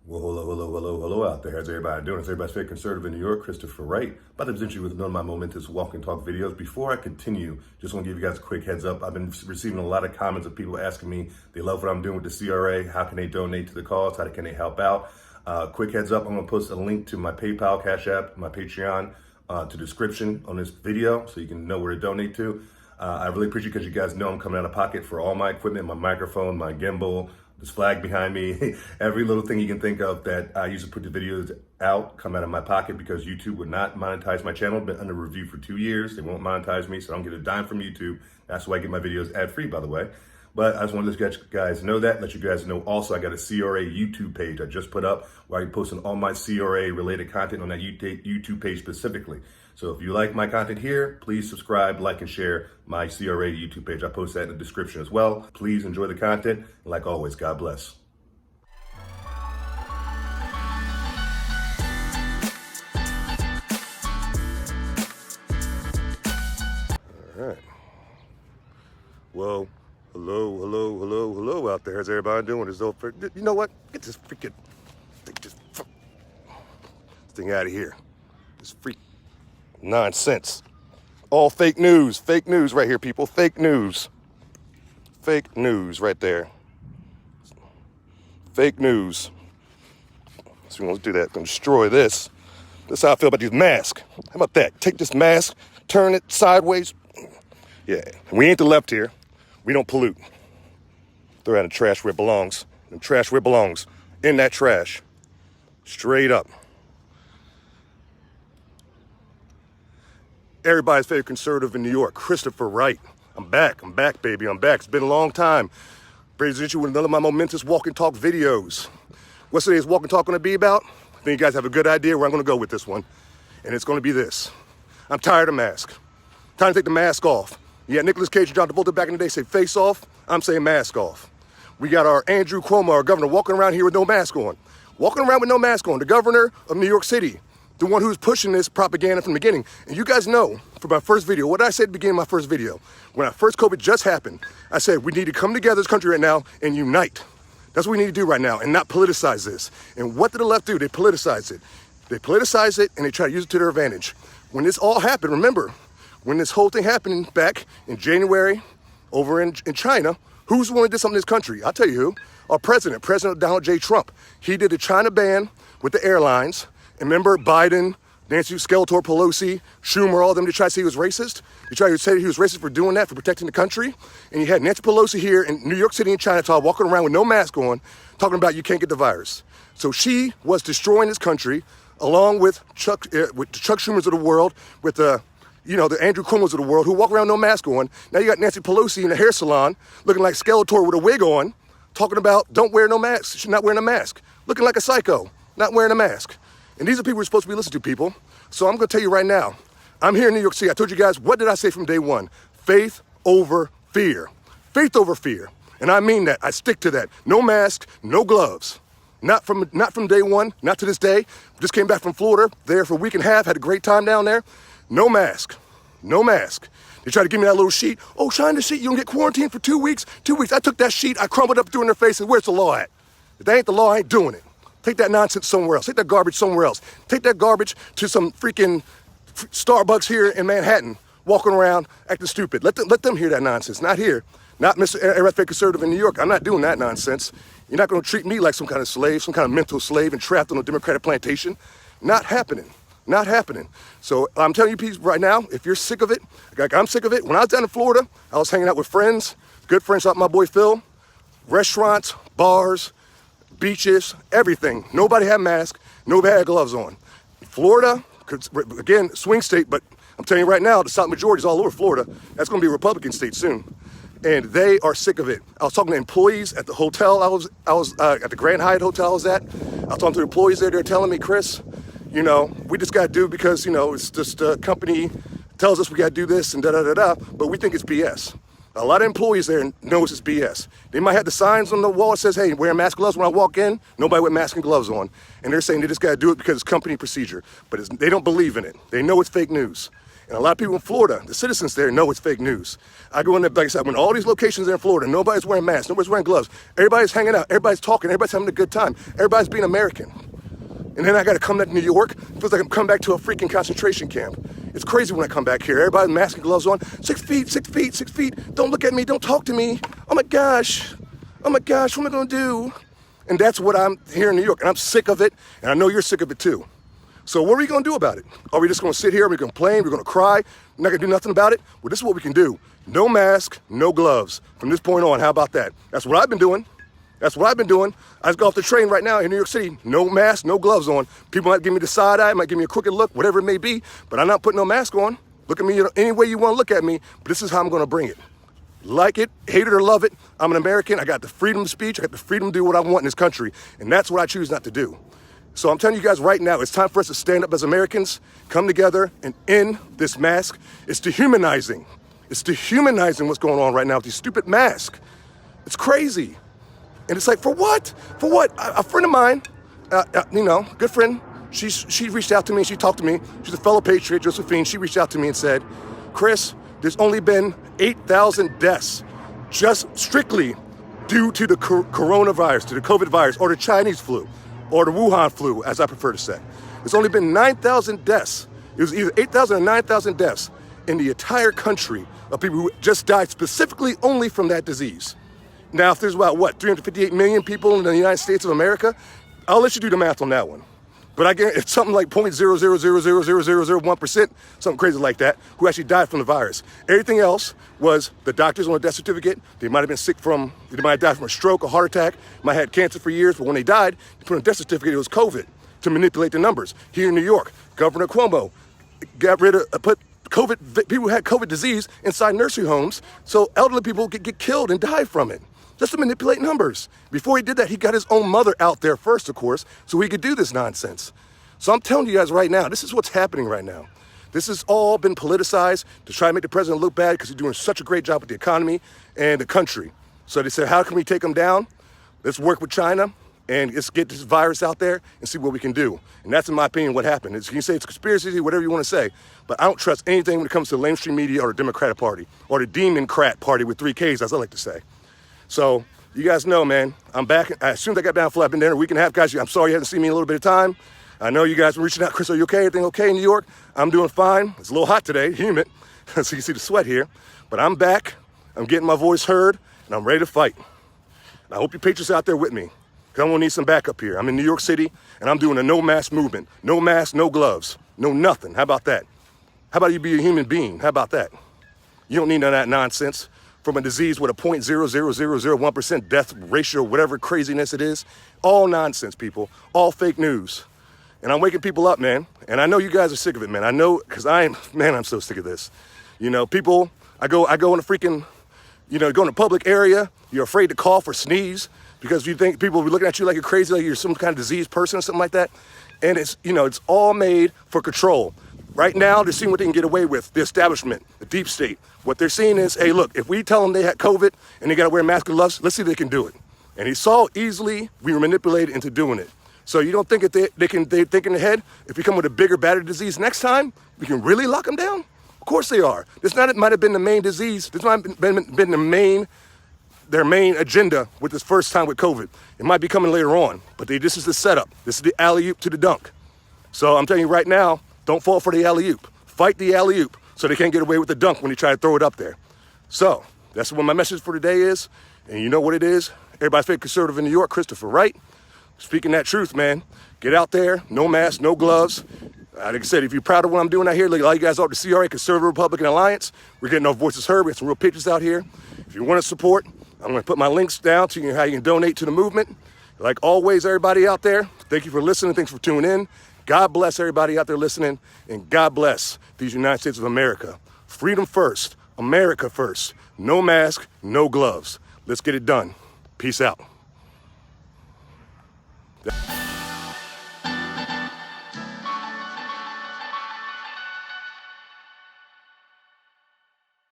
Well, hello out there. How's everybody doing? It's everybody's favorite conservative in New York, Christopher Wright. About to present you with one of my momentous walk and talk videos. Before I continue, just want to give you guys a quick heads up. I've been receiving a lot of comments of people asking me they love what I'm doing with the CRA. How can they donate to the cause? How can they help out? Quick heads up, I'm going to post a link to my PayPal, CashApp, my Patreon to the description on this video so you can know where to donate to. I really appreciate it because you guys know I'm coming out of pocket for all my equipment, my microphone, my gimbal, this flag behind me, every little thing you can think of that I used to put the videos out come out of my pocket because YouTube would not monetize my channel. Been under review for 2 years. They won't monetize me, so I don't get a dime from YouTube. That's why I get my videos ad-free, by the way. But I just want to let you guys know that. Let you guys know also I got a CRA YouTube page I just put up where I'm posting all my CRA related content on that YouTube page specifically. So if you like my content here, please subscribe, like, and share my CRA YouTube page. I post that in the description as well. Please enjoy the content. And like always, God bless. All right. Well, hello out there. How's everybody doing? You know what? Get this freaking thing out of here. This freak nonsense. All fake news right here, people. Fake news right there. Fake news. So we want to do that. I'm going to destroy this. That's how I feel about these masks. How about that? Take this mask, turn it sideways. Yeah, we ain't the left here. We don't pollute. Throw it in the trash where it belongs. And trash where it belongs. In that trash. Straight up. Everybody's favorite conservative in New York, Christopher Wright. I'm back, baby, I'm back. It's been a long time. Present you with another of my momentous walk and talk videos. What's today's walk and talk gonna be about? I think you guys have a good idea where I'm gonna go with this one. And it's gonna be this. I'm tired of masks. Time to take the mask off. Yeah, Nicolas Cage and John Travolta back in the day say face off. I'm saying mask off. We got our Andrew Cuomo, our governor, walking around here with no mask on. Walking around with no mask on. The governor of New York City. The one who's pushing this propaganda from the beginning. And you guys know, for my first video, what did I say at the beginning of my first video? When our first COVID just happened, I said, we need to come together as a country right now and unite. That's what we need to do right now and not politicize this. And what did the left do? They politicize it. They politicize it and they try to use it to their advantage. When this all happened, remember, when this whole thing happened back in January over in China, who's the one who did something in this country? I'll tell you who. Our President Donald J. Trump. He did the China ban with the airlines. And remember Biden, Nancy Skeletor, Pelosi, Schumer, all of them, they tried to say he was racist. They tried to say he was racist for doing that, for protecting the country. And you had Nancy Pelosi here in New York City and Chinatown walking around with no mask on, talking about you can't get the virus. So she was destroying this country along with the Chuck Schumers of the world, with the Andrew Cuomo's of the world who walk around no mask on. Now you got Nancy Pelosi in a hair salon looking like Skeletor with a wig on, talking about don't wear no mask. She's not wearing a mask. Looking like a psycho, not wearing a mask. And these are people we're supposed to be listening to, people. So I'm going to tell you right now, I'm here in New York City. I told you guys, what did I say from day one? Faith over fear. Faith over fear. And I mean that. I stick to that. No mask, no gloves. Not from day one, not to this day. Just came back from Florida, there for a week and a half, had a great time down there. No mask. No mask. They tried to give me that little sheet. Oh, sign the sheet. You don't get quarantined for 2 weeks. 2 weeks. I took that sheet. I crumbled up through in their face and where's the law at? If that ain't the law, I ain't doing it. Take that nonsense somewhere else. Take that garbage somewhere else. Take that garbage to some freaking Starbucks here in Manhattan, walking around acting stupid. Let them hear that nonsense. Not here. Not Mr. Everything Conservative in New York. I'm not doing that nonsense. You're not going to treat me like some kind of slave, some kind of mental slave and trapped on a Democratic plantation. Not happening. Not happening. So I'm telling you people right now, if you're sick of it, like I'm sick of it. When I was down in Florida, I was hanging out with friends, good friends like my boy Phil, restaurants, bars, beaches, everything. Nobody had masks. Nobody had gloves on. Florida, again, swing state, but I'm telling you right now, the South majority is all over Florida. That's going to be a Republican state soon. And they are sick of it. I was talking to employees at the hotel I was at the Grand Hyatt hotel I was at. I was talking to the employees there. They're telling me, Chris, we just got to do it because, it's just a company tells us we got to do this and da-da-da-da, but we think it's BS. A lot of employees there knows it's BS. They might have the signs on the wall that says, hey, wear a mask and gloves when I walk in. Nobody with mask and gloves on. And they're saying they just got to do it because it's company procedure. But they don't believe in it. They know it's fake news. And a lot of people in Florida, the citizens there, know it's fake news. I go in there, like I said, when all these locations are in Florida, nobody's wearing masks, nobody's wearing gloves, everybody's hanging out, everybody's talking, everybody's having a good time, everybody's being American. And then I got to come back to New York. It feels like I'm coming back to a freaking concentration camp. It's crazy when I come back here. Everybody's mask and gloves on. 6 feet, 6 feet, 6 feet. Don't look at me. Don't talk to me. Oh my gosh. Oh my gosh. What am I going to do? And that's what I'm here in New York. And I'm sick of it. And I know you're sick of it too. So what are we going to do about it? Are we just going to sit here? Are we going to complain? We're going to cry? We're not going to do nothing about it? Well, this is what we can do. No mask, no gloves. From this point on, how about that? That's what I've been doing. That's what I've been doing. I just got off the train right now in New York City. No mask, no gloves on. People might give me the side eye, might give me a crooked look, whatever it may be, but I'm not putting no mask on. Look at me any way you want to look at me, but this is how I'm going to bring it. Like it, hate it or love it, I'm an American. I got the freedom of speech. I got the freedom to do what I want in this country, and that's what I choose not to do. So I'm telling you guys right now, it's time for us to stand up as Americans, come together and end this mask. It's dehumanizing. It's dehumanizing what's going on right now with these stupid masks. It's crazy. And it's like, for what? For what? A friend of mine, good friend, she reached out to me, she talked to me. She's a fellow patriot, Josephine. She reached out to me and said, Chris, there's only been 8,000 deaths just strictly due to the coronavirus, to the COVID virus, or the Chinese flu, or the Wuhan flu, as I prefer to say. There's only been 9,000 deaths. It was either 8,000 or 9,000 deaths in the entire country of people who just died specifically only from that disease. Now, if there's about, 358 million people in the United States of America, I'll let you do the math on that one. But I get it's something like 0.0000001%, something crazy like that, who actually died from the virus. Everything else was the doctors on a death certificate. They might have been they might have died from a stroke, a heart attack, might have had cancer for years, but when they died, they put on a death certificate, it was COVID to manipulate the numbers. Here in New York, Governor Cuomo put people who had COVID disease inside nursery homes so elderly people could get killed and die from it. Just to manipulate numbers. Before he did that, he got his own mother out there first, of course, so he could do this nonsense. So I'm telling you guys right now, this is what's happening right now. This has all been politicized to try to make the president look bad because he's doing such a great job with the economy and the country. So they said, how can we take him down? Let's work with China and let's get this virus out there and see what we can do. And that's, in my opinion, what happened. You can say it's conspiracy, whatever you want to say, but I don't trust anything when it comes to the mainstream media or the Democratic Party or the Demon-crat Party with 3 Ks, as I like to say. So you guys know, man, I'm back. As soon as I got down, I've been there a week and a half, guys. I'm sorry you haven't seen me in a little bit of time. I know you guys were reaching out. Chris, are you okay? Everything okay in New York? I'm doing fine. It's a little hot today, humid, so you can see the sweat here. But I'm back. I'm getting my voice heard, and I'm ready to fight. And I hope you patriots out there with me, because I'm going to need some backup here. I'm in New York City, and I'm doing a no-mask movement. No mask, no gloves, no nothing. How about that? How about you be a human being? How about that? You don't need none of that nonsense. From a disease with a 0.00001% death ratio, whatever craziness it is. All nonsense, people. All fake news. And I'm waking people up, man. And I know you guys are sick of it, man. I know, because I'm so sick of this. You know, people, I go in a freaking, go in a public area. You're afraid to cough or sneeze because you think people will be looking at you like you're crazy, like you're some kind of diseased person or something like that. And it's, it's all made for control. Right now, they're seeing what they can get away with, the establishment, the deep state. What they're seeing is, hey, look, if we tell them they had COVID and they got to wear masks and gloves, let's see if they can do it. And he saw easily we were manipulated into doing it. So you don't think that they think in their head, if we come with a bigger, badder disease next time, we can really lock them down? Of course they are. This might have been the main disease. This might have been their main agenda with this first time with COVID. It might be coming later on, but this is the setup. This is the alley-oop to the dunk. So I'm telling you right now, don't fall for the alley-oop. Fight the alley-oop so they can't get away with the dunk when they try to throw it up there. So that's what my message for today is. And you know what it is? Everybody's favorite conservative in New York, Christopher Wright. Speaking that truth, man. Get out there, no mask, no gloves. Like I said, if you're proud of what I'm doing out here, like all you guys are, the CRA, Conservative Republican Alliance, we're getting our voices heard. We have some real pictures out here. If you want to support, I'm going to put my links down to how you can donate to the movement. Like always, everybody out there, thank you for listening. Thanks for tuning in. God bless everybody out there listening, and God bless these United States of America. Freedom first, America first. No mask, no gloves. Let's get it done. Peace out.